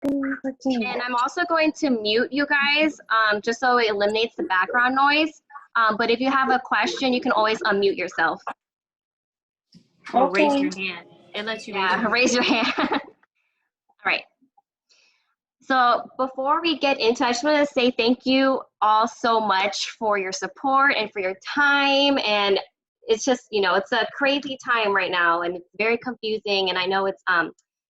And I'm also going to mute you guys just so it eliminates the background noise. But if you have a question, you can always unmute yourself. Or raise your hand. It lets you raise your hand. All right. So before we get into, I just want to say thank you all so much for your support and for your time. And it's just, you know, it's a crazy time right now and it's very confusing. And I know it's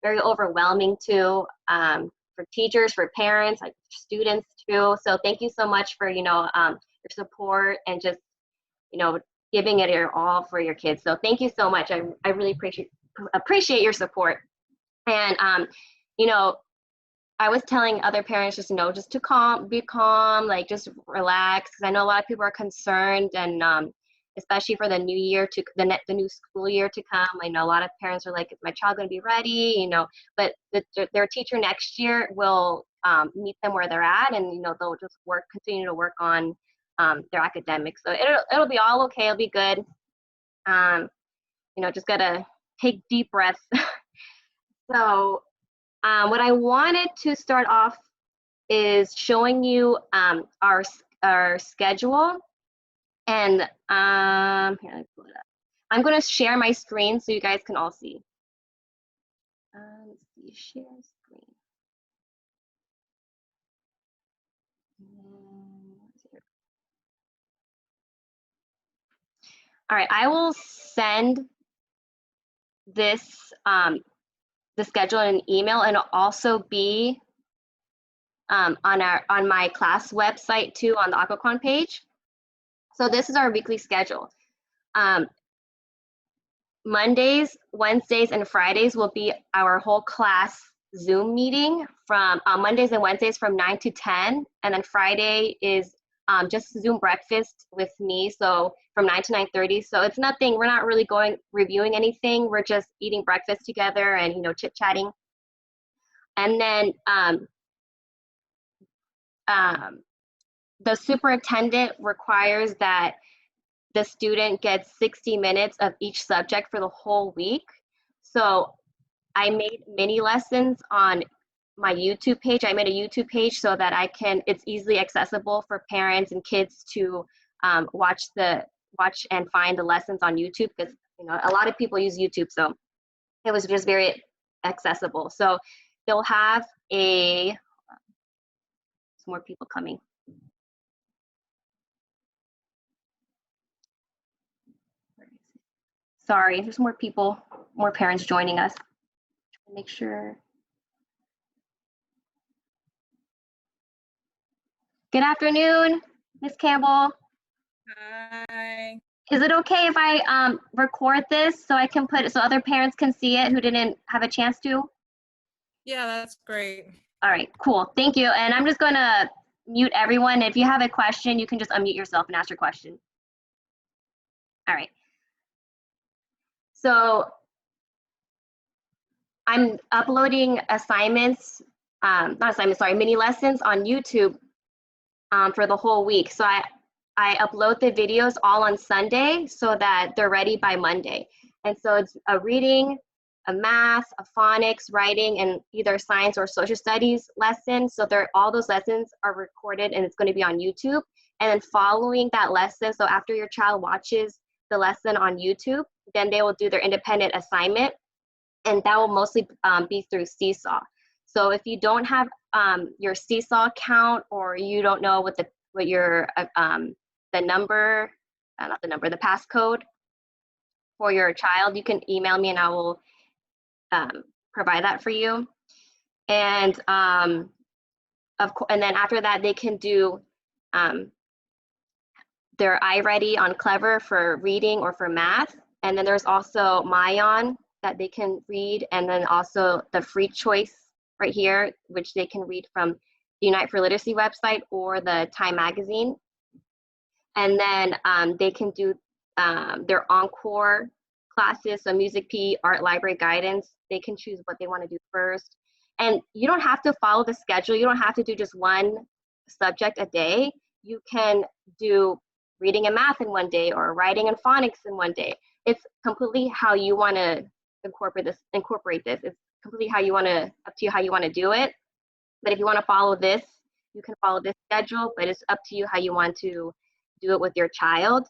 very overwhelming too for teachers, for parents, like students too. So thank you so much for, you know, your support and just, you know, giving it your all for your kids. So thank you so much. I really appreciate your support. And, you know, I was telling other parents just, you know, just to be calm, like just relax. Because I know a lot of people are concerned and especially for the new year the new school year to come. I know a lot of parents are like, is my child going to be ready? You know, but their teacher next year will meet them where they're at, and you know they'll just continue to work on their academics. So it'll be all okay. It'll be good. You know, just gotta take deep breaths. So what I wanted to start off is showing you our schedule. And here, let me pull it up. I'm going to share my screen so you guys can all see. Let's see, share screen. All right, I will send this the schedule in an email, and it'll also be on my class website too, on the Occoquan page. So this is our weekly schedule. Mondays, Wednesdays, and Fridays will be our whole class Zoom meeting from Mondays and Wednesdays from 9 to 10. And then Friday is just Zoom breakfast with me, so from 9 to 9:30. So it's nothing, we're not really reviewing anything. We're just eating breakfast together and, you know, chit-chatting. And then the superintendent requires that the student gets 60 minutes of each subject for the whole week. So I made mini lessons on my YouTube page. I made a YouTube page so that it's easily accessible for parents and kids to watch and find the lessons on YouTube, because you know a lot of people use YouTube, so it was just very accessible. So they'll have some more people coming. Sorry, there's more people, more parents joining us. Make sure. Good afternoon, Ms. Campbell. Hi. Is it okay if I record this so I can so other parents can see it who didn't have a chance to? Yeah, that's great. All right, cool. Thank you. And I'm just going to mute everyone. If you have a question, you can just unmute yourself and ask your question. All right. So I'm uploading assignments, mini lessons on YouTube for the whole week. So I upload the videos all on Sunday so that they're ready by Monday. And so it's a reading, a math, a phonics, writing, and either science or social studies lesson. So all those lessons are recorded and it's going to be on YouTube. And then following that lesson, so after your child watches the lesson on YouTube, then they will do their independent assignment, and that will mostly be through Seesaw. So if you don't have your Seesaw account, or you don't know what your the passcode for your child, you can email me and I will provide that for you. And and then after that, they can do their iReady on Clever for reading or for math. And then there's also Mayan that they can read, and then also the free choice right here, which they can read from the Unite for Literacy website or the Time magazine. And then they can do their encore classes, so music, PE, art, library, guidance. They can choose what they want to do first. And you don't have to follow the schedule. You don't have to do just one subject a day. You can do reading and math in one day, or writing and phonics in one day. It's completely how you want to incorporate this. It's completely up to you how you want to do it. But if you want to follow this, you can follow this schedule, but it's up to you how you want to do it with your child.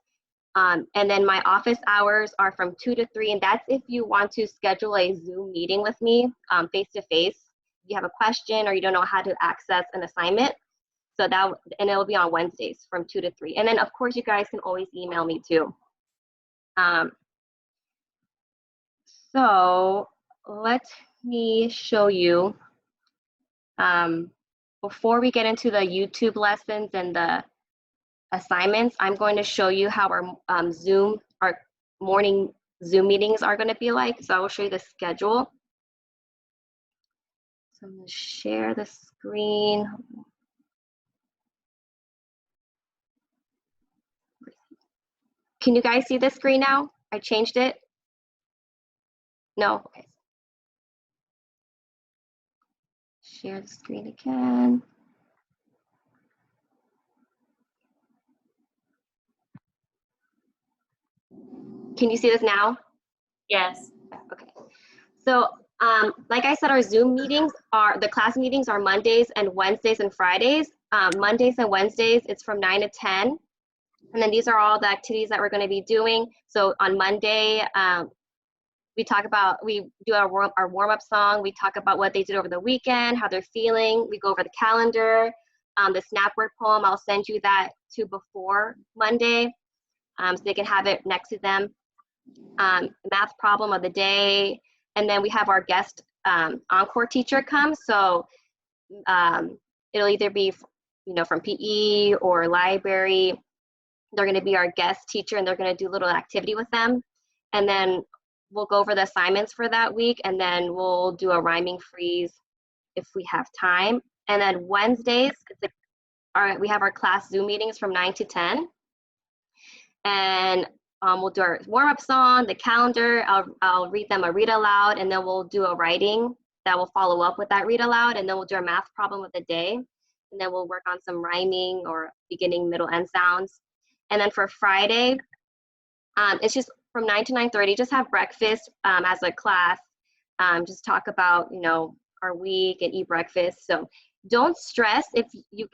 And then my office hours are from 2 to 3, and that's if you want to schedule a Zoom meeting with me face-to-face. If you have a question or you don't know how to access an assignment, and it'll be on Wednesdays from 2 to 3. And then of course you guys can always email me too. So let me show you, before we get into the YouTube lessons and the assignments, I'm going to show you how our our morning Zoom meetings are going to be like. So I will show you the schedule. So I'm going to share the screen. Can you guys see the screen now? I changed it. No? Okay. Share the screen again. Can you see this now? Yes. Okay. So like I said, our Zoom meetings the class meetings are Mondays and Wednesdays and Fridays. Mondays and Wednesdays, it's from 9 to 10. And then these are all the activities that we're going to be doing. So on Monday, we do our warm-up song. We talk about what they did over the weekend, how they're feeling. We go over the calendar, the snap word poem. I'll send you that to before Monday, so they can have it next to them. Math problem of the day, and then we have our guest encore teacher come. So it'll either be from PE or library. They're going to be our guest teacher, and they're going to do a little activity with them, and then we'll go over the assignments for that week, and then we'll do a rhyming freeze if we have time. And then Wednesdays, we have our class Zoom meetings from 9 to 10. And we'll do our warm-up song, the calendar. I'll read them a read aloud, and then we'll do a writing that will follow up with that read aloud, and then we'll do our math problem of the day, and then we'll work on some rhyming or beginning, middle, end sounds. And then for Friday, it's just from 9 to 9:30, just have breakfast as a class. Just talk about, our week and eat breakfast. So don't stress if your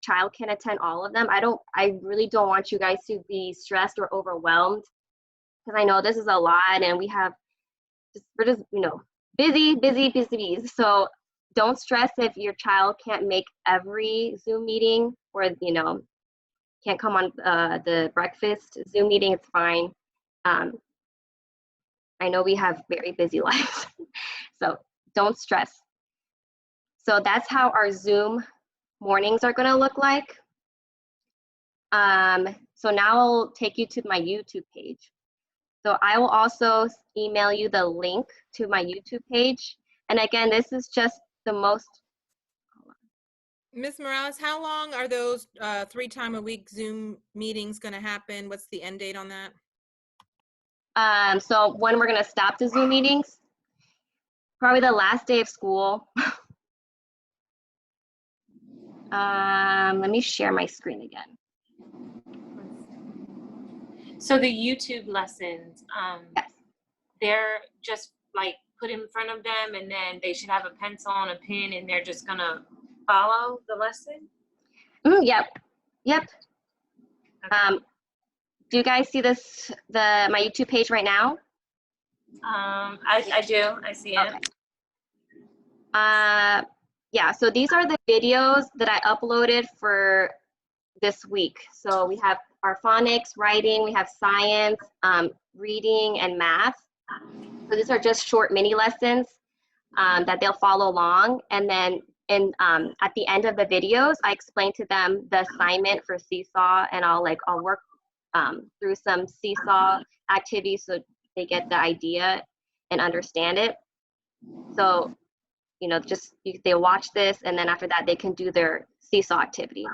child can't attend all of them. I really don't want you guys to be stressed or overwhelmed, because I know this is a lot, and we're just, busy. So don't stress if your child can't make every Zoom meeting, or, can't come on the breakfast Zoom meeting. It's fine. I know we have very busy lives, so don't stress. So that's how our Zoom mornings are going to look like. So now I'll take you to my YouTube page. So I will also email you the link to my YouTube page. And again, this is just the most. Ms. Morales, how long are those 3-time-a-week Zoom meetings going to happen? What's the end date on that? So when we're going to stop the Zoom meetings, probably the last day of school. Let me share my screen again. So the YouTube lessons, Yes. they're just like put in front of them, and then they should have a pencil and a pen, and they're just gonna follow the lesson? Yep. Okay. Do you guys see my YouTube page right now? I do. I see it. Okay. Yeah, so these are the videos that I uploaded for this week. So we have our phonics, writing, we have science, reading, and math. So these are just short mini lessons that they'll follow along. And then at the end of the videos, I explain to them the assignment for Seesaw, and I'll work through some Seesaw activities so they get the idea and understand it. So, they'll watch this, and then after that, they can do their Seesaw activity.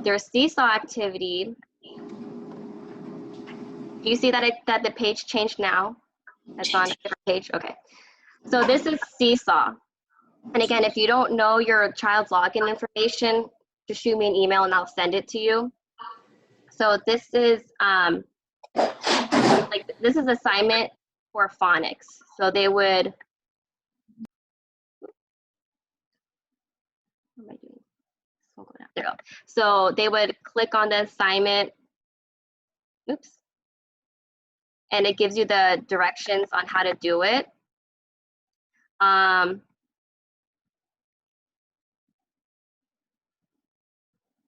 Their Seesaw activity, do you see that the page changed now? It's on a different page? Okay. So this is Seesaw. And again, if you don't know your child's login information, just shoot me an email and I'll send it to you. So this is this is assignment for phonics. So they would What am I doing? This won't go down. There we go. So they would click on the assignment. Oops. And it gives you the directions on how to do it.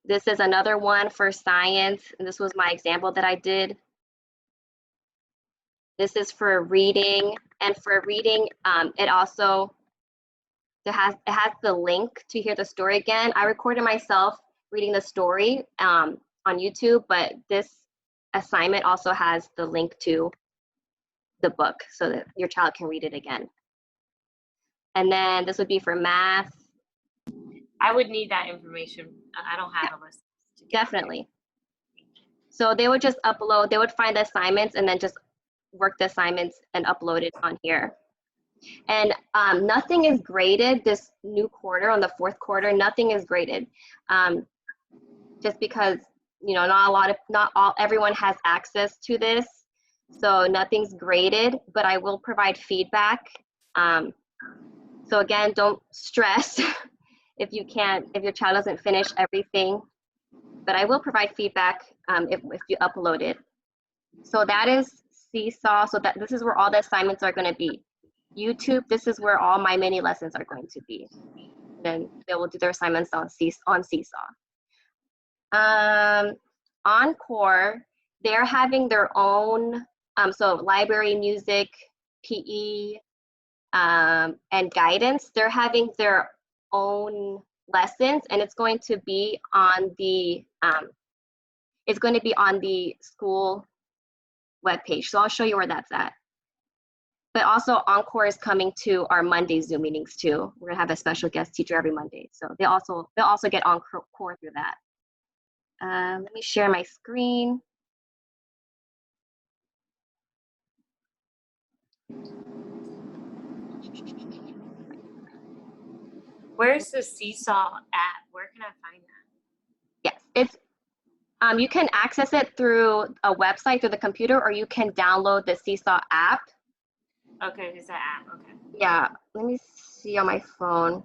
This is another one for science, and this was my example that I did. This is for reading, and for reading, it also it has the link to hear the story again. I recorded myself reading the story on YouTube, but this assignment also has the link to the book so that your child can read it again. And then this would be for math. I would need that information. I don't have a list. Definitely. So they would just upload, they would find the assignments and then just work the assignments and upload it on here. And nothing is graded this new quarter, on the fourth quarter, nothing is graded. Just because, you know, everyone has access to this. So nothing's graded, but I will provide feedback. So again, don't stress if your child doesn't finish everything, but I will provide feedback if you upload it. So that is Seesaw. So this is where all the assignments are going to be. YouTube, this is where all my mini lessons are going to be. Then they will do their assignments on Seesaw. Encore, they're having their own, so library, music, PE, and guidance, they're having their own lessons, and it's going to be on the school webpage. So I'll show you where that's at. But also Encore is coming to our Monday Zoom meetings too. We're gonna have a special guest teacher every Monday. So they'll also get Encore through that. Let me share my screen. Where's the Seesaw app? Where can I find that? Yes, it's you can access it through a website, through the computer, or you can download the Seesaw app. Okay, it's an app. Okay. Yeah, let me see on my phone.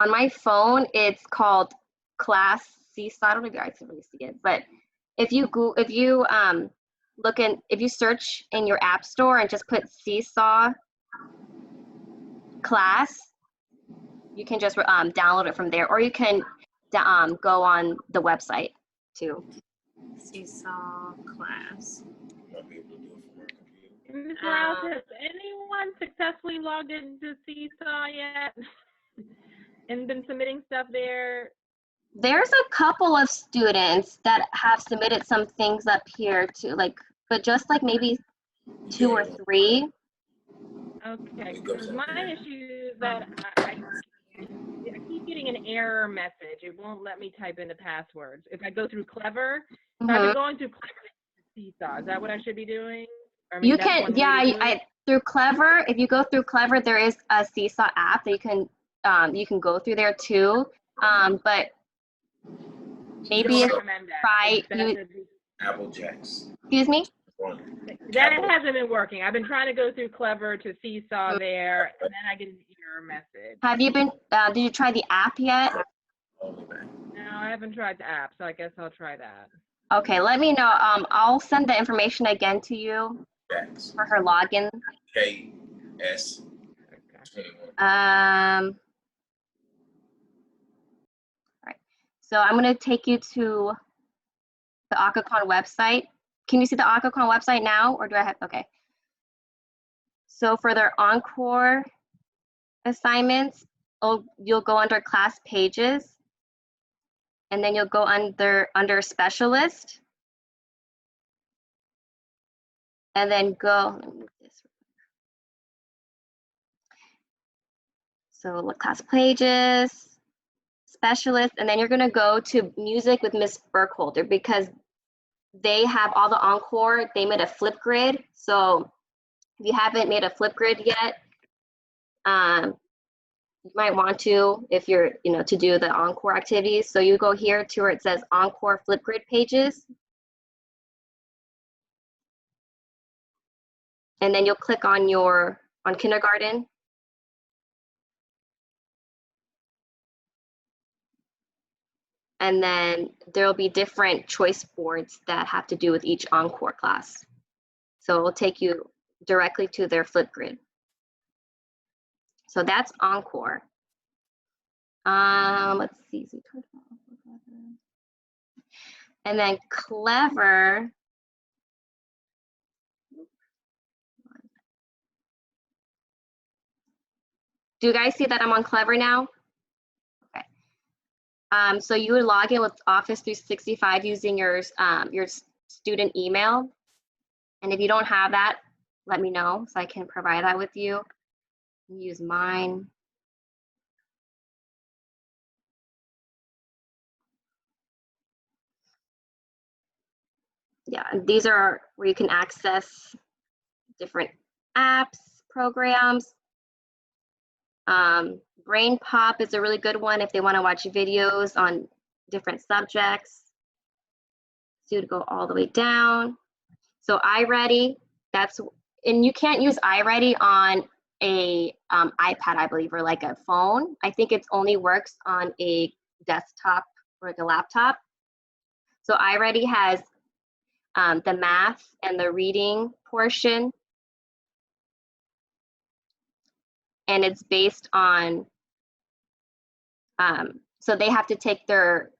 On my phone, it's called Class Seesaw. I don't know if you guys can really see it, but if you search in your app store and just put Seesaw Class, you can just download it from there, or you can go on the website too. Seesaw Class. Ms. Rouse, has anyone successfully logged into Seesaw yet and been submitting stuff there? There's a couple of students that have submitted some things up here too, but just like maybe 2 or 3. Okay, because my issue is that I keep getting an error message. It won't let me type in the passwords. If I go through Clever, so I've been going through Clever to Seesaw. Is that what I should be doing? You can, yeah, through Clever, if you go through Clever, there is a Seesaw app that you can go through there too. But maybe try Apple Jacks. Excuse me? That hasn't been working. I've been trying to go through Clever to Seesaw there, and then I get an error message. Have you been, did you try the app yet? No, I haven't tried the app, so I guess I'll try that. Okay, let me know. I'll send the information again to you for her login. KS. All right. So I'm going to take you to the Ocacon website. Can you see the Ocacon website now, or do I have, okay. So for their Encore assignments, you'll go under class pages, and then you'll go under specialist, and then go, let me move this. So class pages, specialist, and then you're gonna go to music with Miss Burkholder, because they have all the Encore, they made a Flipgrid. So if you haven't made a Flipgrid yet, you might want to, if you're, to do the Encore activities. So you go here to where it says Encore Flipgrid pages. And then you'll click on kindergarten. And then there'll be different choice boards that have to do with each Encore class. So it will take you directly to their Flipgrid. So that's Encore. Let's see. And then Clever. Do you guys see that I'm on Clever now? Okay. So you would log in with Office 365 using your student email. And if you don't have that, let me know so I can provide that with you. Use mine. Yeah, these are where you can access different apps, programs. Brain Pop is a really good one if they want to watch videos on different subjects. So you'd go all the way down. So iReady, and you can't use iReady on a iPad, I believe, or like a phone. I think it only works on a desktop or like a laptop. So iReady has the math and the reading portion. And it's based on, so they have to take their,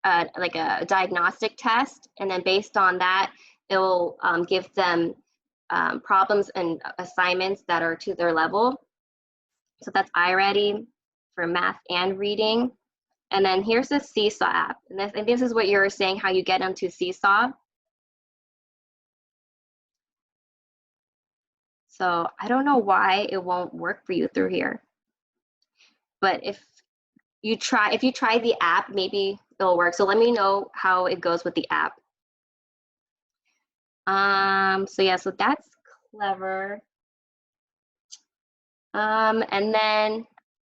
like a diagnostic test, and then based on that, it will give them problems and assignments that are to their level. So that's iReady for math and reading. And then here's the Seesaw app. And this is what you were saying, how you get into Seesaw. So I don't know why it won't work for you through here. But if you try the app, maybe it'll work. So let me know how it goes with the app. So yeah, so that's Clever. And then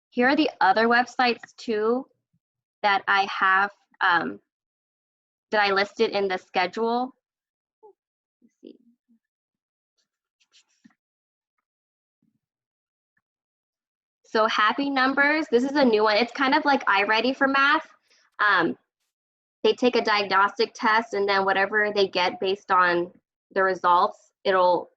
here are the other websites too that I have, that I listed in the schedule. Let's see. So Happy Numbers, this is a new one. It's kind of like iReady for math. They take a diagnostic test, and then whatever they get based on the results, it'll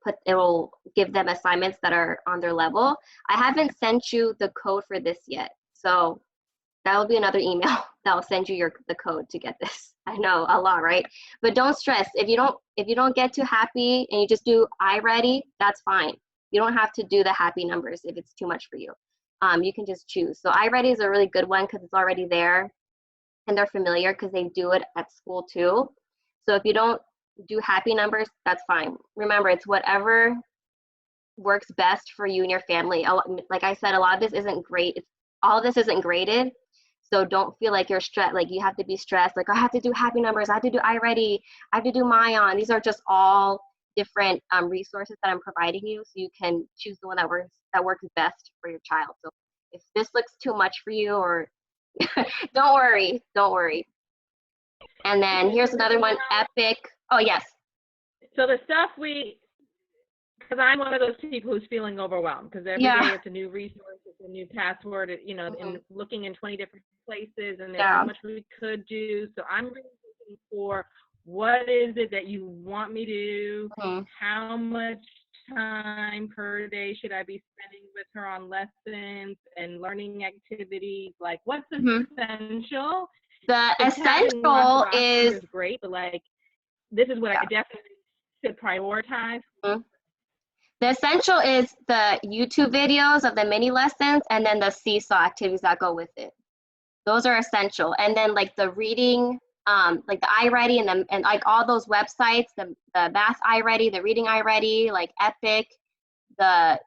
give them assignments that are on their level. I haven't sent you the code for this yet, so that will be another email that will send you the code to get this. I know, a lot, right? But don't stress. If you don't get to Happy and you just do iReady, that's fine. You don't have to do the Happy Numbers if it's too much for you. You can just choose. So iReady is a really good one because it's already there and they're familiar because they do it at school too. So if you don't do Happy Numbers, that's fine. Remember, it's whatever works best for you and your family. Like I said, a lot of this isn't great. All of this isn't graded. So don't feel like you're stressed, like you have to be stressed, like I have to do Happy Numbers, I have to do iReady, I have to do Myon. These are just all different resources that I'm providing you, so you can choose the one that works best for your child. So if this looks too much for you, or don't worry. And then here's another one, Epic. Oh yes. So the stuff because I'm one of those people who's feeling overwhelmed because every day it's a new resource, it's a new password, and looking in 20 different places, and there's so much we could do. So I'm really looking for what is it that you want me to do? How much time per day should I be spending with her on lessons and learning activities? Like, what's essential? The essential is great, but like, this is what I definitely should prioritize. The essential is the YouTube videos of the mini lessons, and then the Seesaw activities that go with it. Those are essential. And then like the reading, like the iReady and like all those websites, the math iReady, the reading iReady, like Epic, the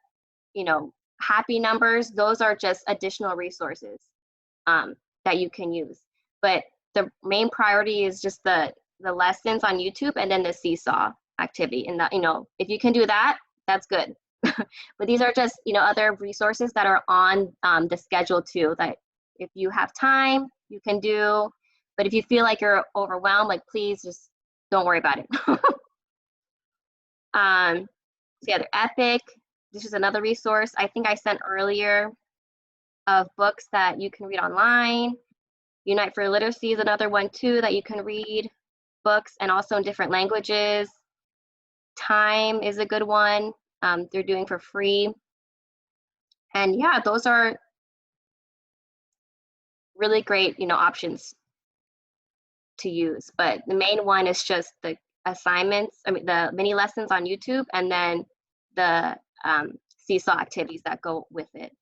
Happy Numbers, those are just additional resources that you can use. But the main priority is just the lessons on YouTube and then the Seesaw activity. And that, if you can do that, that's good. But these are just, other resources that are on the schedule too, that if you have time, you can do. But if you feel like you're overwhelmed, like, please just don't worry about it. So yeah, the Epic, this is another resource I think I sent earlier of books that you can read online. Unite for Literacy is another one too that you can read books, and also in different languages. Time is a good one. They're doing for free. And yeah, those are really great, options to use. But the main one is just the assignments, the mini lessons on YouTube, and then the Seesaw activities that go with it.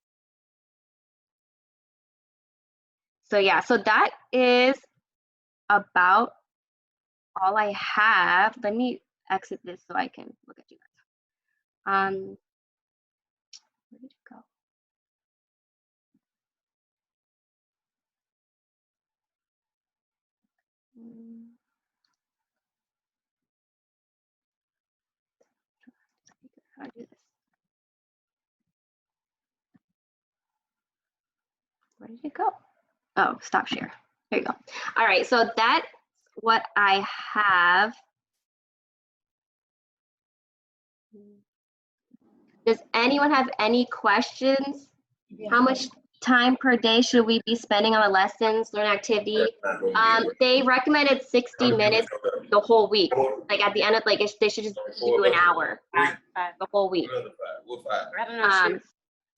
So yeah, so that is about all I have. Let me exit this so I can look at you guys. Where did it go? How do I do this? Where did it go? Oh, stop share. There you go. All right, so that's what I have. Does anyone have any questions? How much time per day should we be spending on the lessons, learn activity? They recommended 60 minutes the whole week. Like at the end of, like, they should just do an hour the whole week. I don't know.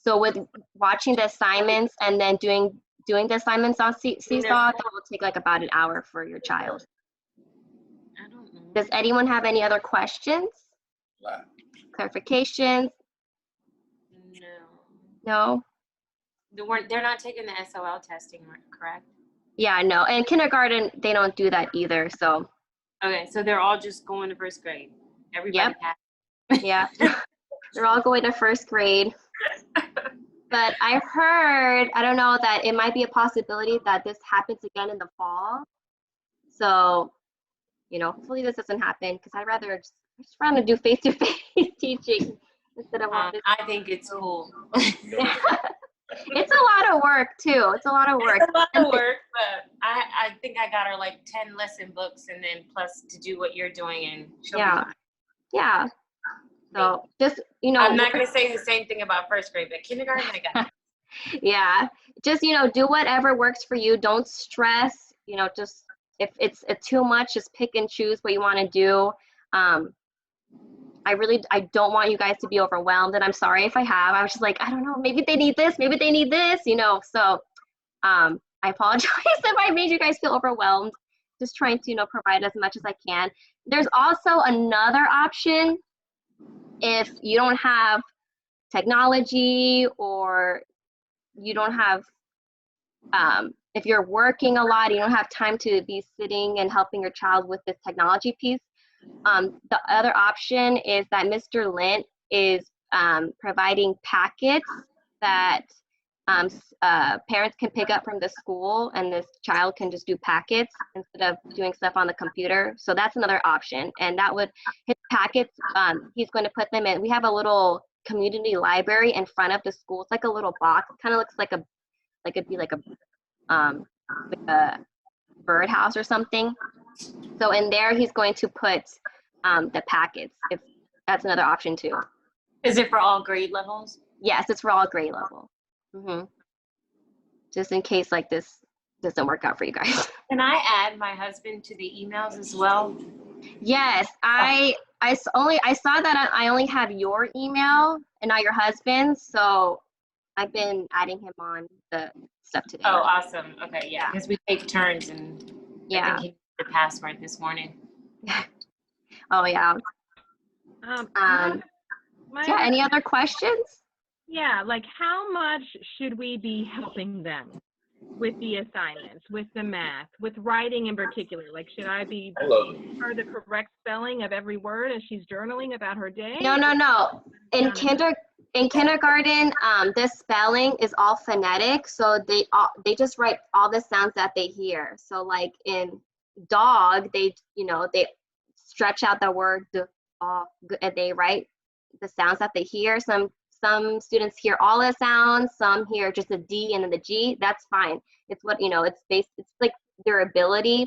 So with watching the assignments and then doing the assignments on Seesaw, that will take like about an hour for your child. I don't know. Does anyone have any other questions? Clarifications? No? They're not taking the SOL testing, correct? Yeah, no. And kindergarten, they don't do that either, so. Okay, so they're all just going to first grade. Everybody passed. Yeah. They're all going to first grade. But I heard, I don't know, that it might be a possibility that this happens again in the fall. So, hopefully this doesn't happen, because I'd rather just rather do face-to-face teaching instead of all this. I think it's cool. It's a lot of work too. It's a lot of work. It's a lot of work, but I think I got her like 10 lesson books, and then plus to do what you're doing, and she'll be fine. Yeah. So just, I'm not going to say the same thing about first grade, but kindergarten, I got it. Yeah. Just, do whatever works for you. Don't stress, just if it's too much, just pick and choose what you want to do. I don't want you guys to be overwhelmed, and I'm sorry if I have. I was just like, I don't know, maybe they need this, so I apologize if I made you guys feel overwhelmed. Just trying to, provide as much as I can. There's also another option if you don't have technology, or you don't have, if you're working a lot, you don't have time to be sitting and helping your child with this technology piece. The other option is that Mr. Lint is providing packets that parents can pick up from the school, and this child can just do packets instead of doing stuff on the computer. So that's another option. And that would, his packets, he's going to put them in. We have a little community library in front of the school. It's like a little box. Kind of looks like it'd be like a birdhouse or something. So in there, he's going to put the packets. If that's another option too. Is it for all grade levels? Yes, it's for all grade level. Just in case like this doesn't work out for you guys. Can I add my husband to the emails as well? Yes, I saw that I only have your email and not your husband's, so I've been adding him on the stuff today. Oh, awesome. Okay, yeah, because we take turns, and Yeah. I think he did the password this morning. Oh yeah. My Yeah. Any other questions? Yeah, like how much should we be helping them with the assignments, with the math, with writing in particular? Like, should I be for the correct spelling of every word as she's journaling about her day? No. In kindergarten, the spelling is all phonetic, so they just write all the sounds that they hear. So like in dog, they stretch out the word and they write the sounds that they hear. Some students hear all the sounds, some hear just the D and then the G. That's fine. It's what, it's like their ability.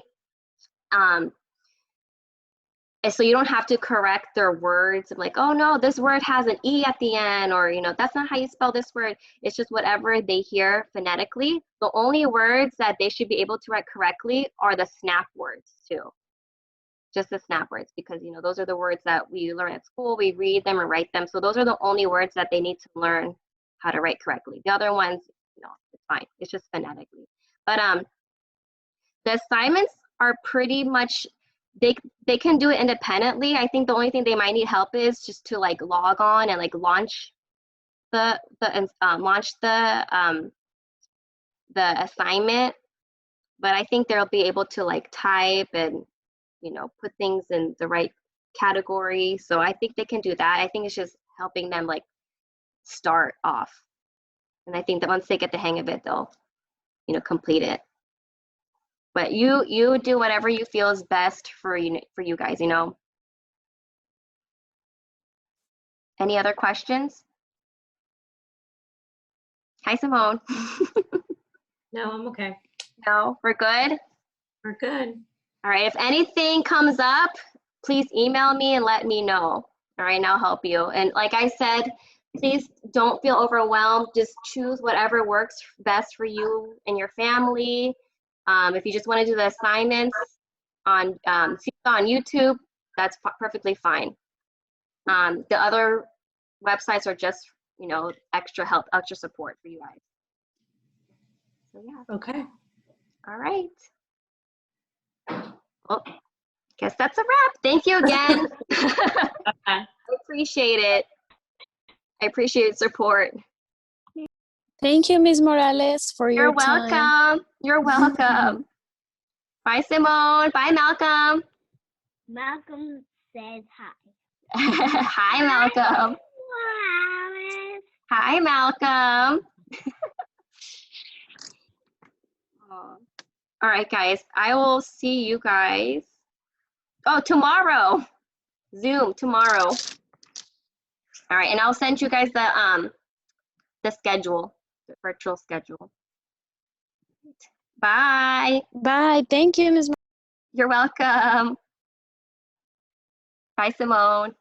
And so you don't have to correct their words of like, oh no, this word has an E at the end, or, you know, that's not how you spell this word. It's just whatever they hear phonetically. The only words that they should be able to write correctly are the snap words too. Just the snap words, because, you know, those are the words that we learn at school. We read them and write them. So those are the only words that they need to learn how to write correctly. The other ones, you know, it's fine. It's just phonetically. But the assignments are pretty much, they can do it independently. I think the only thing they might need help is just to like log on and like launch the assignment. But I think they'll be able to like type and, you know, put things in the right category. So I think they can do that. I think it's just helping them like start off. And I think that once they get the hang of it, they'll, you know, complete it. But you do whatever you feel is best for you guys, you know. Any other questions? Hi, Simone. No, I'm okay. No, we're good? We're good. All right, if anything comes up, please email me and let me know. All right, and I'll help you. And like I said, please don't feel overwhelmed. Just choose whatever works best for you and your family. If you just want to do the assignments on YouTube, that's perfectly fine. The other websites are just, you know, extra help, extra support for you guys. So yeah. Okay. All right. Well, guess that's a wrap. Thank you again. I appreciate it. I appreciate support. Thank you, Ms. Morales, for You're your time. welcome. You're welcome. Bye, Simone. Bye, Malcolm. Malcolm says hi. Hi, Malcolm. Hi, Malcolm. Aw. All right, guys. I will see you guys. Oh, tomorrow. Zoom tomorrow. All right, and I'll send you guys the schedule, the virtual schedule. Bye. Bye. Thank you, Ms. You're welcome. Bye, Simone.